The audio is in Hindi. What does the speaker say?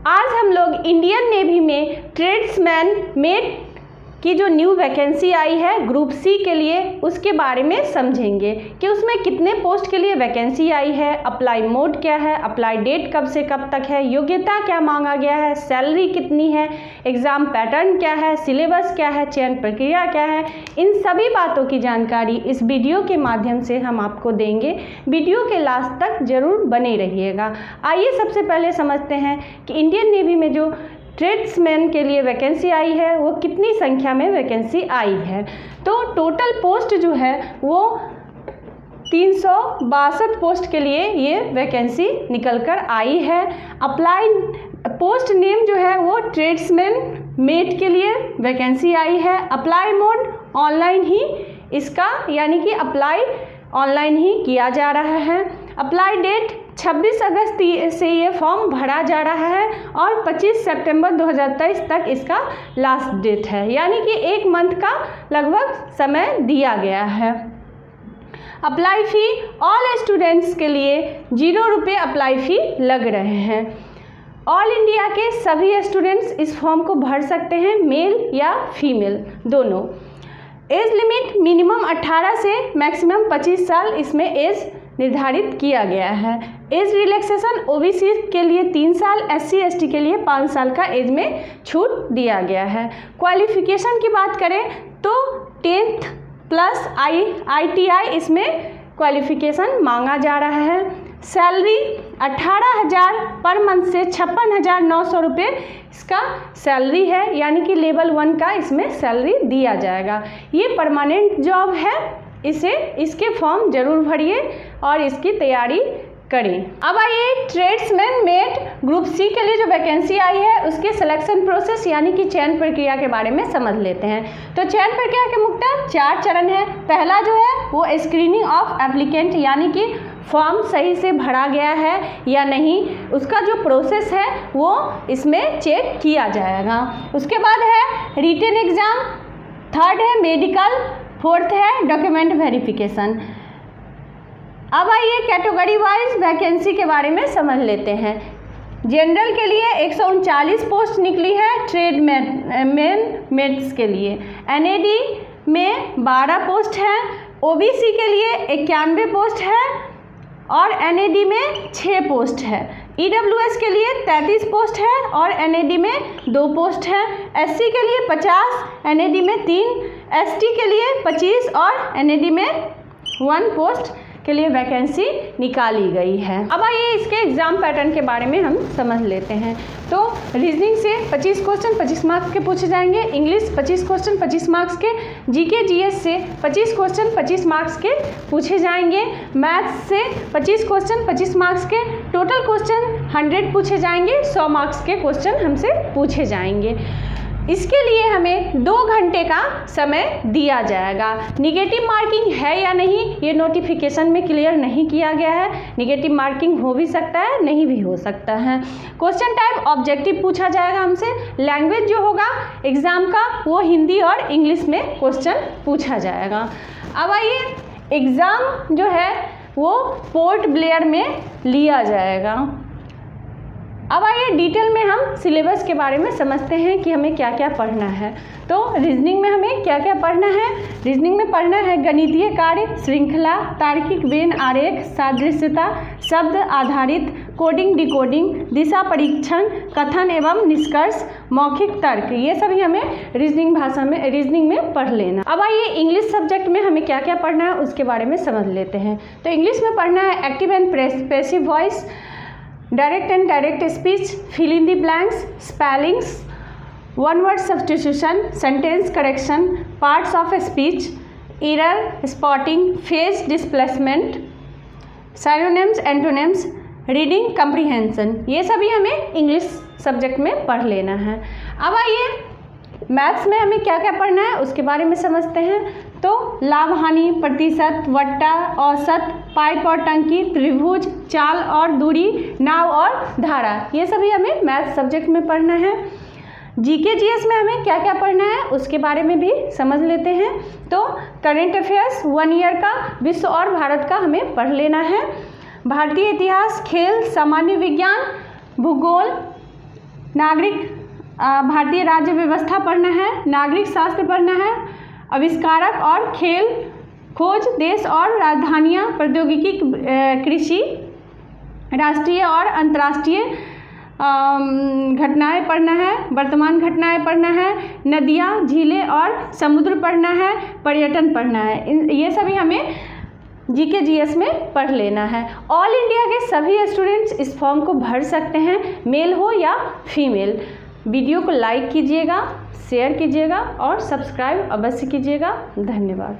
आज हम लोग इंडियन नेवी में ट्रेड्समैन मेट की जो न्यू वैकेंसी आई है ग्रुप सी के लिए, उसके बारे में समझेंगे कि उसमें कितने पोस्ट के लिए वैकेंसी आई है, अप्लाई मोड क्या है, अप्लाई डेट कब से कब तक है, योग्यता क्या मांगा गया है, सैलरी कितनी है, एग्ज़ाम पैटर्न क्या है, सिलेबस क्या है, चयन प्रक्रिया क्या है। इन सभी बातों की जानकारी इस वीडियो के माध्यम से हम आपको देंगे। वीडियो के लास्ट तक ज़रूर बने रहिएगा। आइए सबसे पहले समझते हैं कि इंडियन नेवी में जो ट्रेड्समैन के लिए वैकेंसी आई है वो कितनी संख्या में वैकेंसी आई है। तो टोटल पोस्ट जो है वो 362 पोस्ट के लिए ये वैकेंसी निकल कर आई है। अप्लाई पोस्ट नेम जो है वो ट्रेड्समैन मेट के लिए वैकेंसी आई है। अप्लाई मोड ऑनलाइन ही इसका यानी कि अप्लाई ऑनलाइन ही किया जा रहा है। अप्लाई डेट 26 अगस्त से ये फॉर्म भरा जा रहा है और 25 सितंबर 2023 तक इसका लास्ट डेट है, यानी कि 1 मंथ का लगभग समय दिया गया है। अप्लाई फ़ी ऑल स्टूडेंट्स के लिए 0 रुपये अप्लाई फ़ी लग रहे हैं। ऑल इंडिया के सभी स्टूडेंट्स इस फॉर्म को भर सकते हैं, मेल या फीमेल दोनों। एज लिमिट मिनिमम 18 से मैक्सिमम 25 साल इसमें एज निर्धारित किया गया है। एज रिलैक्सेशन ओबीसी के लिए 3 साल, एससी एसटी के लिए 5 साल का एज में छूट दिया गया है। क्वालिफिकेशन की बात करें तो 10th प्लस ITI इसमें क्वालिफिकेशन मांगा जा रहा है। सैलरी 18,000 पर मंथ से 56,900 रुपये इसका सैलरी है, यानी कि लेवल 1 का इसमें सैलरी दिया जाएगा। ये परमानेंट जॉब है, इसके फॉर्म ज़रूर भरिए और इसकी तैयारी करें। अब आइए ट्रेड्समैन मेट ग्रुप सी के लिए जो वैकेंसी आई है उसके सिलेक्शन प्रोसेस यानी कि चयन प्रक्रिया के बारे में समझ लेते हैं। तो चयन प्रक्रिया के मुख्यतः 4 चरण है। पहला जो है वो स्क्रीनिंग ऑफ एप्लीकेंट, यानी कि फॉर्म सही से भरा गया है या नहीं, उसका जो प्रोसेस है वो इसमें चेक किया जाएगा। उसके बाद है रिटन एग्ज़ाम, थर्ड है मेडिकल, फोर्थ है डॉक्यूमेंट वेरिफिकेशन। अब आइए कैटेगरी वाइज वैकेंसी के बारे में समझ लेते हैं। जनरल के लिए 139 पोस्ट निकली है ट्रेडमैन मेट्स के लिए। एनएडी में 12 पोस्ट है, ओबीसी के लिए 91 पोस्ट है और एनएडी में 6 पोस्ट है। ईडब्ल्यूएस के लिए 33 पोस्ट है और एनएडी में 2 पोस्ट है। एससी के लिए 50, एनएडी में 3, एसटी के लिए 25 और एनएडी में 1 पोस्ट के लिए वैकेंसी निकाली गई है। अब आइए इसके एग्ज़ाम पैटर्न के बारे में हम समझ लेते हैं। तो रीजनिंग से 25 क्वेश्चन 25 मार्क्स के पूछे जाएंगे, इंग्लिश 25 क्वेश्चन 25 मार्क्स के, जीके जीएस से 25 क्वेश्चन 25 मार्क्स के पूछे जाएंगे, मैथ्स से 25 क्वेश्चन 25 मार्क्स के, टोटल क्वेश्चन 100 पूछे जाएंगे, 100 मार्क्स के क्वेश्चन हमसे पूछे जाएंगे। इसके लिए हमें 2 घंटे का समय दिया जाएगा। निगेटिव मार्किंग है या नहीं ये नोटिफिकेशन में क्लियर नहीं किया गया है। निगेटिव मार्किंग हो भी सकता है, नहीं भी हो सकता है। क्वेश्चन टाइप ऑब्जेक्टिव पूछा जाएगा हमसे। लैंग्वेज जो होगा एग्ज़ाम का वो हिंदी और इंग्लिश में क्वेश्चन पूछा जाएगा। अब आइए एग्ज़ाम जो है वो पोर्ट ब्लेयर में लिया जाएगा। अब आइए डिटेल में हम सिलेबस के बारे में समझते हैं कि हमें क्या क्या पढ़ना है। तो रीजनिंग में हमें क्या क्या पढ़ना है। रीजनिंग में पढ़ना है गणितीय कार्य, श्रृंखला, तार्किक वेन आरेख, सादृश्यता, शब्द आधारित, कोडिंग डिकोडिंग, दिशा परीक्षण, कथन एवं निष्कर्ष, मौखिक तर्क, ये सभी हमें रीजनिंग में पढ़ लेना। अब आइए इंग्लिश सब्जेक्ट में हमें क्या क्या पढ़ना है उसके बारे में समझ लेते हैं। तो इंग्लिश में पढ़ना है active and passive voice, direct and direct speech, fill in the blanks, spellings, one word substitution, sentence correction, parts of speech, error spotting, phase displacement, synonyms antonyms, reading comprehension, ये सभी हमें इंग्लिश सब्जेक्ट में पढ़ लेना है। अब आइए मैथ्स में हमें क्या क्या पढ़ना है उसके बारे में समझते हैं। तो लाभ हानि, प्रतिशत, वट्टा, औसत, पाइप और टंकी, त्रिभुज, चाल और दूरी, नाव और धारा, ये सभी हमें मैथ्स सब्जेक्ट में पढ़ना है। जीके जीएस में हमें क्या क्या पढ़ना है उसके बारे में भी समझ लेते हैं। तो करेंट अफेयर्स 1 ईयर का, विश्व और भारत का हमें पढ़ लेना है। भारतीय इतिहास, खेल, सामान्य विज्ञान, भूगोल, भारतीय राज्य व्यवस्था पढ़ना है, नागरिक शास्त्र पढ़ना है, आविष्कारक और खेल, खोज, देश और राजधानियाँ, प्रौद्योगिकी, कृषि, राष्ट्रीय और अंतर्राष्ट्रीय घटनाएं पढ़ना है, वर्तमान घटनाएं पढ़ना है, नदियाँ, झीलें और समुद्र पढ़ना है, पर्यटन पढ़ना है। ये सभी हमें जीके जीएस में पढ़ लेना है। ऑल इंडिया के सभी स्टूडेंट्स इस फॉर्म को भर सकते हैं, मेल हो या फीमेल। वीडियो को लाइक कीजिएगा, शेयर कीजिएगा और सब्सक्राइब अवश्य कीजिएगा। धन्यवाद।